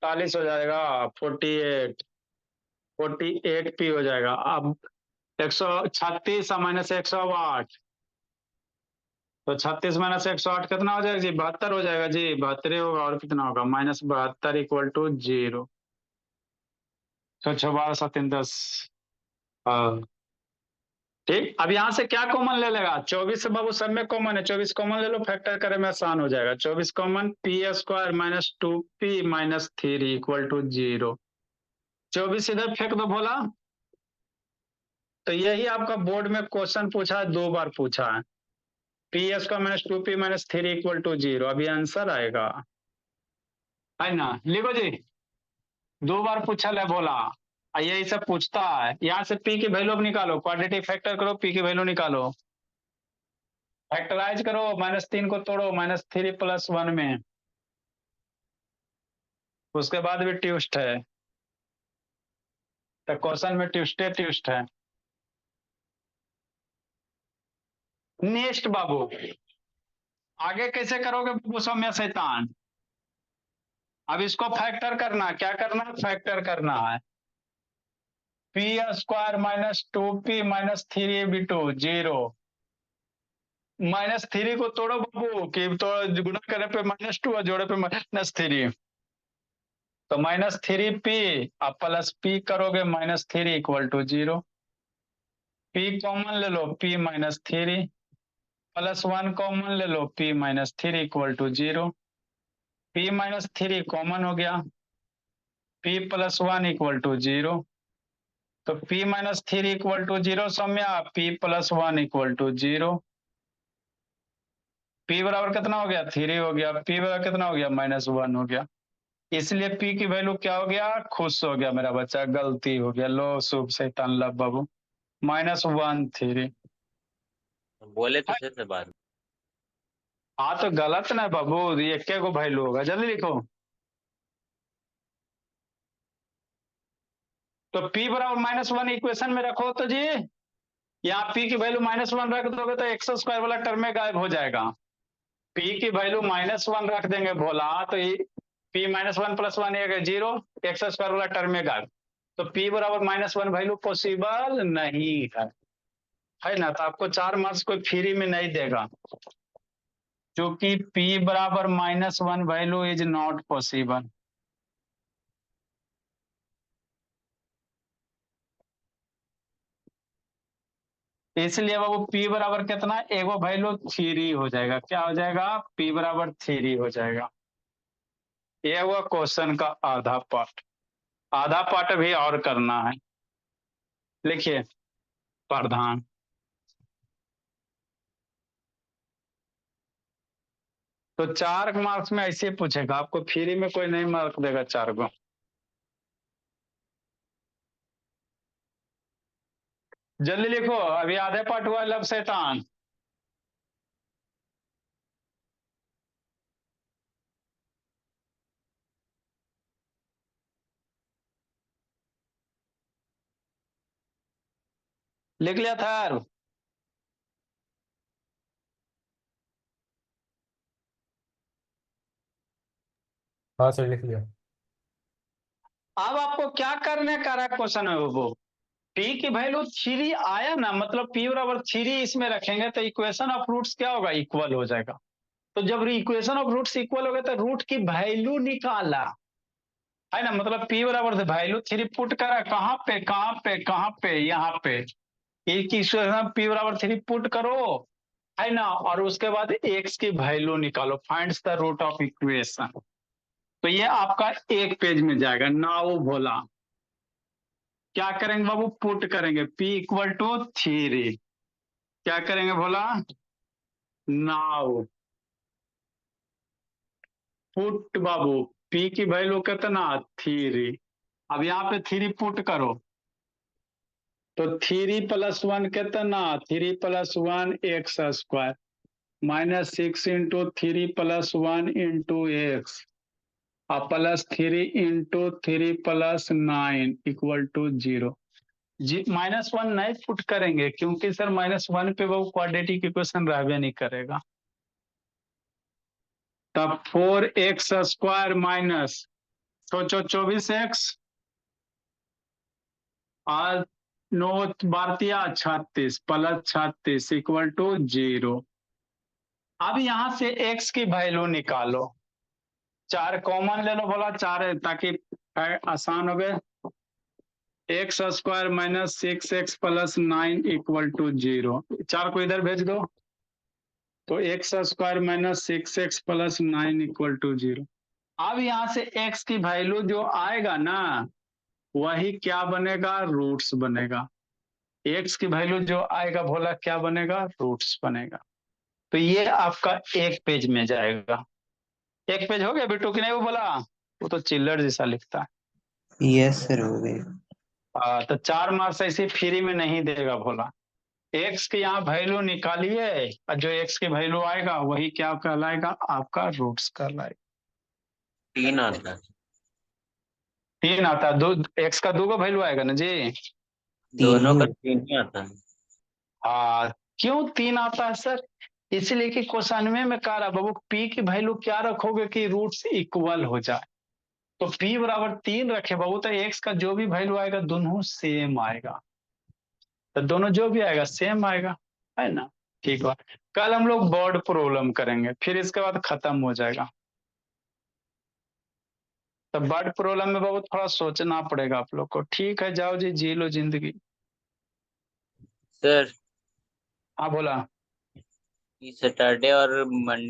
40 हो जाएगा 48p हो जाएगा अब 136 माइनस 108 तो 36 माइनस 108 कितना हो जाएगा जी 72 हो जाएगा जी 72 होगा और कितना होगा माइनस 72 इक्वल टू 0 तो 12 7 10 हाँ ठीक अब यहाँ से क्या कॉमन ले लेगा 24 से बाबू सब में कॉमन है 24 कॉमन ले लो फैक्टर करे में आसान हो जाएगा 24 common p square minus 2p minus 3 equal to 0 24 इधर फेंक दो बोला तो यही आपका बोर्ड में क्वेश्चन पूछा है 2 बार पूछा है p square minus 2p minus 3 equal to 0 अभी आंसर आएगा है ना लिखो जी 2 बार पूछा है बोला यही सब पूछता है यहाँ से p की वैल्यू निकालो क्वाड्रेटिक फैक्टर करो p की वैल्यू निकालो फैक्टराइज करो -3 को तोड़ो -3 + 1 में उसके बाद भी ट्विस्ट है तो क्वेश्चन में ट्विस्ट है नेक्स्ट बाबू आगे कैसे करोगे बाबू सौम्या शैतान अब इसको फैक्टर करना क्या करना है फैक्टर करना है p square minus 2p minus 3b2 0 -3 को तोड़ो बाबू कि तो गुणा करे पे -2 और जोड़े पे -3 तो -3p अब प्लस p करोगे -3 इक्वल टू 0 p कॉमन ले लो p -3 प्लस 1 कॉमन ले लो p -3 equal to 0 p -3 common हो गया p + 1 इक्वल टू 0 तो p -3 equal to 0 Soumya p + 1 equal to 0 p बराबर कितना हो गया 3 हो गया p बराबर कितना हो गया -1 हो गया इसलिए p की वैल्यू क्या हो गया खुश हो गया मेरा बच्चा गलती हो गया लो शुभ शैतान लब बाबू -1 3 बोले तो सही से बात। हाँ तो गलत ना बाबू ये एक को वैल्यू होगा जल्दी लिखो तो p बराबर -1 इक्वेशन में रखो तो जी यहाँ p की वैल्यू -1 रख दोगे तो x स्क्वायर वाला टर्म में गायब हो जाएगा p की वैल्यू -1 रख देंगे भोला तो p -1 + 1 0 x स्क्वायर वाला टर्म में गायब तो p बराबर -1 वैल्यू पॉसिबल नहीं है ना तो आपको 4 मार्क्स कोई फ्री में नहीं देगा क्योंकि p बराबर -1 वैल्यू इज नॉट पॉसिबल इसलिए बाबू p बराबर कितना एगो वैल्यू 3 हो जाएगा क्या हो जाएगा p बराबर 3 हो जाएगा ये हुआ क्वेश्चन का आधा पार्ट। आधा पार्ट अभी और करना है। लिखिए प्रधान। तो 4 मार्क्स में ऐसे पूछेगा, आपको फ्री में कोई नहीं मार्क देगा 4 को। जल्दी लिखो, अभी आधे पार्ट हुआ लब शैतान। लिख लिया था? हाँ सर लिख लिया। अब आपको क्या करने का रहा क्वेश्चन है वो, पी की वैल्यू 3 आया ना, मतलब पी बराबर 3 इसमें रखेंगे तो इक्वेशन ऑफ रूट्स क्या होगा, इक्वल हो जाएगा। तो जब इक्वेशन ऑफ रूट्स इक्वल हो गए तो रूट की वैल्यू निकाला है ना, मतलब पी बराबर से वैल्यू 3 पुट करा, कहाँ पे कहाँ पे कहाँ पे, यहाँ पे एक इक्वेशन पी बराबर 3 पुट करो है ना, और उसके बाद एक्स की वैल्यू निकालो, finds the root of equation. तो ये आपका एक पेज में जाएगा। नाउ बोला क्या करेंगे बाबू, पुट करेंगे p इक्वल टू 3। क्या करेंगे बोला, नाउ पुट बाबू p की वैल्यू कितना 3। अब यहाँ पे 3 पुट करो तो 3 + 1 कितना, 3 + 1 x square -6 into 3 + 1 into x और +3 इंटू 3 + 9 इक्वल टू 0। -1 नहीं पुट करेंगे क्योंकि सर -1 पे वो क्वाड्रेटिक इक्वेशन रहबे नहीं करेगा। तब 4x स्क्वायर माइनस सोचो 24x और 9 बारतिया 36 + 36 इक्वल टू 0। अब यहां से x की वैल्यू निकालो, 4 कॉमन ले लो बोला, 4 है ताकि आसान हो गए। X square -6x + 9 equal to 0। 4 को इधर भेज दो तो x square -6x + 9 equal to 0। अब यहां से x की वैल्यू जो आएगा ना वही क्या बनेगा, रूट्स बनेगा। x की वैल्यू जो आएगा भोला क्या बनेगा, रूट्स बनेगा। तो ये आपका एक पेज में जाएगा। एक पेज हो गया बिट्टू की नहीं, वो बोला वो तो चिल्लर जैसा लिखता है। यस सर हो गए। तो 4 मार्क्स ऐसे फ्री में नहीं देगा भोला। एक्स की यहाँ वैल्यू निकालिए और जो एक्स की वैल्यू आएगा वही क्या कहलाएगा, आपका रूट्स कहलाएगा। 3 आता है। 3 आता है, दो एक्स का 2 का वैल्यू आएगा ना जी। दोनों का तीन 3 ही आता है। क्यों 3 आता है सर, इसलिए कि क्वेश्चन में कह रहा बाबू पी की वैल्यू क्या रखोगे कि रूट्स इक्वल हो जाए। तो पी बराबर 3 रखे बाबू तो एक्स का जो भी वैल्यू आएगा दोनों सेम आएगा, तो दोनों जो भी आएगा सेम आएगा, है ना। ठीक है, कल हम लोग वर्ड प्रॉब्लम करेंगे फिर इसके बाद खत्म हो जाएगा। तो वर्ड प्रॉब्लम में बाबू थोड़ा सोचना पड़ेगा आप लोग को। ठीक है, जाओ जी जी लो जिंदगी। सर हाँ बोला। सैटरडे और मंडे